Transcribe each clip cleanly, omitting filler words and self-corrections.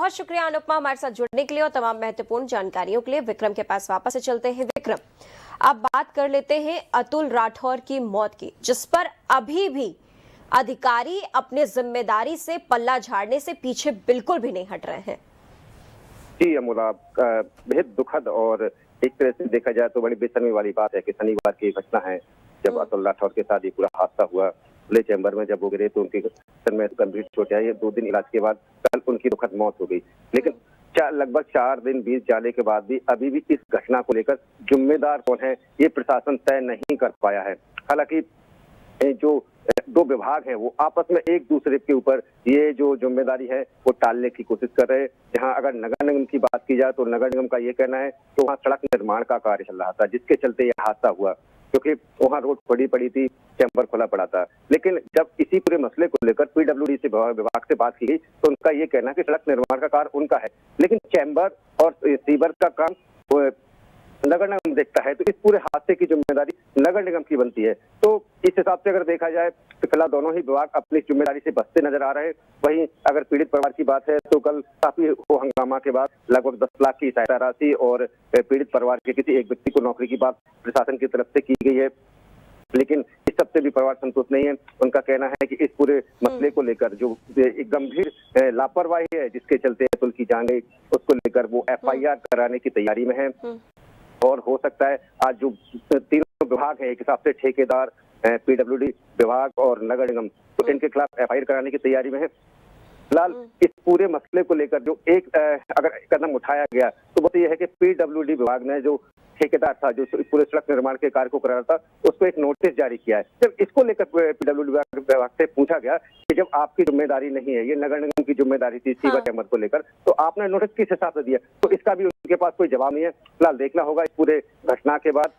बहुत शुक्रिया अनुपमा हमारे साथ जुड़ने के लिए और तमाम महत्वपूर्ण जानकारियों के लिए। विक्रम के पास वापस से चलते हैं। विक्रम, अब बात कर लेते हैं अतुल राठौर की मौत की, जिस पर अभी भी अधिकारी अपने जिम्मेदारी से पल्ला झाड़ने से पीछे बिल्कुल भी नहीं हट रहे हैं। जी अमोला, बेहद दुखद और एक तरह से देखा जाए तो बड़ी बेशर्मी वाली बात है कि शनिवार की घटना है जब अतुल राठौर के साथ ये पूरा हादसा हुआ। खुले चैम्बर में जब वो गिरे तो उनके सर में गंभीर चोट आई। 2 दिन इलाज के बाद कल उनकी दुखद मौत हो गई। लेकिन लगभग 4 दिन बीत जाने के बाद भी अभी भी इस घटना को लेकर जिम्मेदार कौन है ये प्रशासन तय नहीं कर पाया है। हालांकि जो 2 विभाग हैं वो आपस में एक दूसरे के ऊपर ये जो जिम्मेदारी है वो टालने की कोशिश कर रहे हैं। जहां अगर नगर निगम की बात की जाए तो नगर निगम का ये कहना है कि वहां सड़क निर्माण का कार्य चल रहा था, जिसके चलते यह हादसा हुआ, क्योंकि वहां रोड पड़ी थी, चैम्बर खुला पड़ा था। लेकिन जब इसी पूरे मसले को लेकर पीडब्ल्यूडी से विभाग से बात की गई तो उनका ये कहना है कि सड़क निर्माण का कार्य उनका है, लेकिन चैम्बर और सीवर का काम नगर निगम देखता है। तो इस पूरे हादसे की जिम्मेदारी नगर निगम की बनती है। तो इस हिसाब से अगर देखा जाए तो फिलहाल दोनों ही विभाग अपनी जिम्मेदारी से बचते नजर आ रहे हैं। वहीं अगर पीड़ित परिवार की बात है तो कल काफी हंगामा के बाद लगभग 10 लाख की सहायता राशि और पीड़ित परिवार के किसी एक व्यक्ति को नौकरी की बात प्रशासन की तरफ से की गई है। लेकिन इस सबसे भी परिवार संतुष्ट नहीं है। उनका कहना है कि इस पूरे मसले को लेकर जो एक गंभीर लापरवाही है जिसके चलते अतुल की जान गई, उसको लेकर वो FIR कराने की तैयारी में है। और हो सकता है आज जो 3 विभाग है, एक हिसाब से ठेकेदार, पीडब्ल्यूडी विभाग और नगर निगम, तो इनके खिलाफ FIR कराने की तैयारी में है। फिलहाल इस पूरे मसले को लेकर जो एक अगर कदम उठाया गया तो वो ये है कि पीडब्ल्यूडी विभाग ने जो ठेकेदार था जो पूरे सड़क निर्माण के कार्य को करा रहा था उसको एक नोटिस जारी किया है। जब इसको लेकर पीडब्ल्यूडी विभाग से पूछा गया कि जब आपकी जिम्मेदारी नहीं है, ये नगर निगम की जिम्मेदारी थी सीवर चैम्बर को लेकर, तो आपने नोटिस किस हिसाब से दिया, तो इसका भी उनके पास कोई जवाब नहीं है। फिलहाल देखना होगा इस पूरे घटना के बाद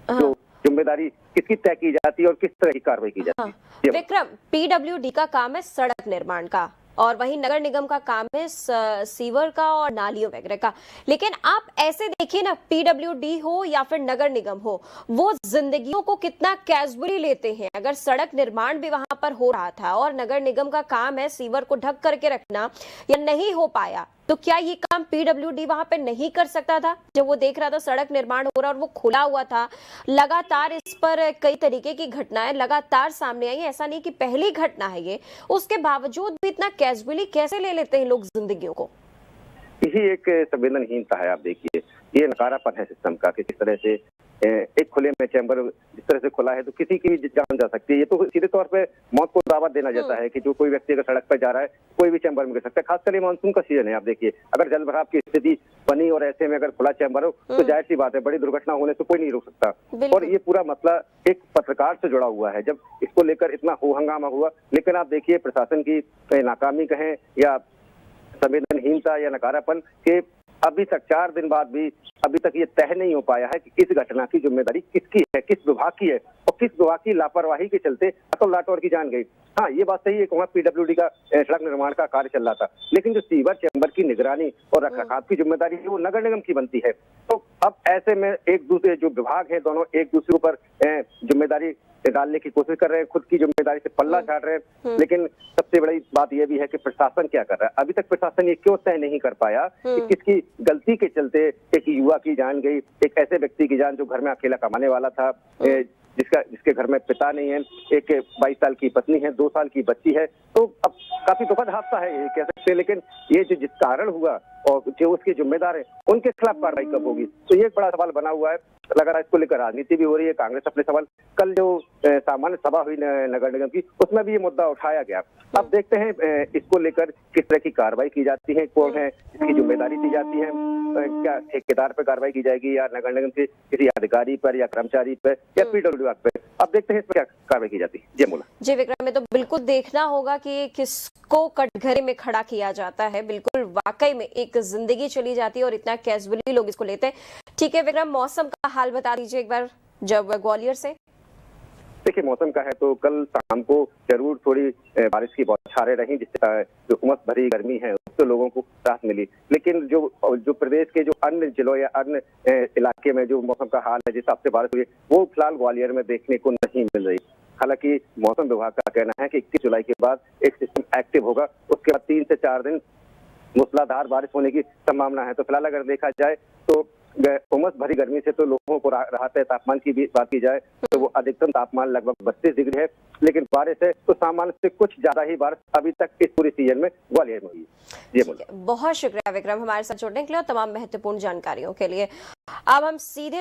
जो जिम्मेदारी किसकी तय की जाती है और किस तरह की कार्रवाई की जाती है। विक्रम, पीडब्ल्यूडी का काम है सड़क निर्माण का और वहीं नगर निगम का काम है सीवर का और नालियों वगैरह का। लेकिन आप ऐसे देखिए ना, पीडब्ल्यूडी हो या फिर नगर निगम हो, वो जिंदगियों को कितना कैजुअली लेते हैं। अगर सड़क निर्माण भी वहां पर हो रहा था और नगर निगम का काम है सीवर को ढक करके रखना, या नहीं हो पाया, तो क्या ये काम पीडब्ल्यूडी वहां पे नहीं कर सकता था? जब वो देख रहा था सड़क निर्माण हो रहा और वो खुला हुआ था, लगातार इस पर कई तरीके की घटनाएं लगातार सामने आई। ऐसा नहीं कि पहली घटना है ये, उसके बावजूद भी इतना कैजुअली कैसे ले लेते हैं लोग जिंदगियों को? यही एक संवेदनहीनता है। आप देखिए, ये नकारापन है सिस्टम का कि किस तरह से एक खुले में चैम्बर जिस तरह से खुला है तो किसी की भी जान जा सकती है। ये तो सीधे तौर पे मौत को दावत देना जाता है कि जो कोई व्यक्ति अगर सड़क पर जा रहा है कोई भी चैम्बर में गिर सकता है। खासकर ये मानसून का सीजन है। आप देखिए, अगर जल भराव की स्थिति बनी और ऐसे में अगर खुला चैम्बर हो तो जाहिर सी बात है बड़ी दुर्घटना होने से कोई नहीं रोक सकता। और ये पूरा मसला एक पत्रकार से जुड़ा हुआ है। जब इसको लेकर इतना हो हंगामा हुआ, लेकिन आप देखिए प्रशासन की नाकामी कहें या संवेदनहीनता या नकारापन के अभी तक 4 दिन बाद भी अभी तक ये तय नहीं हो पाया है कि इस घटना की जिम्मेदारी किसकी है, किस विभाग की है और किस विभाग की लापरवाही के चलते अतुल राठौर की जान गई। हाँ, ये बात सही है कि वहाँ पीडब्ल्यूडी का सड़क निर्माण का कार्य चल रहा था, लेकिन जो सीवर चैम्बर की निगरानी और रखरखाव की जिम्मेदारी है वो नगर निगम की बनती है। तो अब ऐसे में एक दूसरे जो विभाग है दोनों एक दूसरे पर जिम्मेदारी डालने की कोशिश कर रहे हैं, खुद की जिम्मेदारी से पल्ला झाड़ रहे हैं। लेकिन सबसे बड़ी बात यह भी है कि प्रशासन क्या कर रहा है। अभी तक प्रशासन ये क्यों तय नहीं कर पाया कि किसकी गलती के चलते एक युवा की जान गई, एक ऐसे व्यक्ति की जान जो घर में अकेला कमाने वाला था, जिसके घर में पिता नहीं है, एक 22 साल की पत्नी है, 2 साल की बच्ची है। तो अब काफी दुखद हादसा है ये कह सकते हैं। लेकिन ये जो जिस कारण हुआ और जो उसके जिम्मेदार है उनके खिलाफ कार्रवाई कब होगी, तो ये एक बड़ा सवाल बना हुआ है। लगातार इसको लेकर राजनीति भी हो रही है। कांग्रेस अपने सवाल, कल जो सामान्य सभा हुई नगर निगम की उसमें भी ये मुद्दा उठाया गया। अब देखते हैं इसको लेकर किस तरह की कार्रवाई की जाती है, कौन है इसकी जिम्मेदारी दी जाती है, क्या ठेकेदार पर कार्रवाई की जाएगी या नगर निगम के किसी अधिकारी पर या कर्मचारी पर या पीडब्ल्यूडी विभाग पर। अब देखते हैं इस पर क्या कार्रवाई की जाती है। जय मोला। जी विक्रम, में तो बिल्कुल देखना होगा कि किसको कटघरे में खड़ा किया जाता है। बिल्कुल वाकई में एक जिंदगी चली जाती है और इतना कैजुअली लोग इसको लेते हैं। ठीक है विक्रम, मौसम का हाल बता दीजिए एक बार जब ग्वालियर से। देखिए, मौसम का है तो कल शाम को जरूर थोड़ी बारिश की बौछारें रही, जिससे जो उमस भरी गर्मी है उससे लोगों को राहत मिली। लेकिन जो प्रदेश के जो अन्य जिलों या अन्य इलाके में जो मौसम का हाल है, जिस हिसाब से बारिश हुई वो फिलहाल ग्वालियर में देखने को नहीं मिल रही। हालांकि मौसम विभाग का कहना है कि 21 जुलाई के बाद एक सिस्टम एक्टिव होगा, उसके बाद 3 से 4 दिन मूसलाधार बारिश होने की संभावना है। तो फिलहाल अगर देखा जाए तो उमस भरी गर्मी से तो लोगों को राहत है। तापमान की भी बात की जाए तो वो अधिकतम तापमान लगभग 32 डिग्री है, लेकिन बारिश है तो सामान्य से कुछ ज्यादा ही बारिश अभी तक इस पूरी सीजन में ग्वालियर में हुई है। बहुत शुक्रिया विक्रम हमारे साथ जुड़ने के लिए और तमाम महत्वपूर्ण जानकारियों के लिए। अब हम सीधे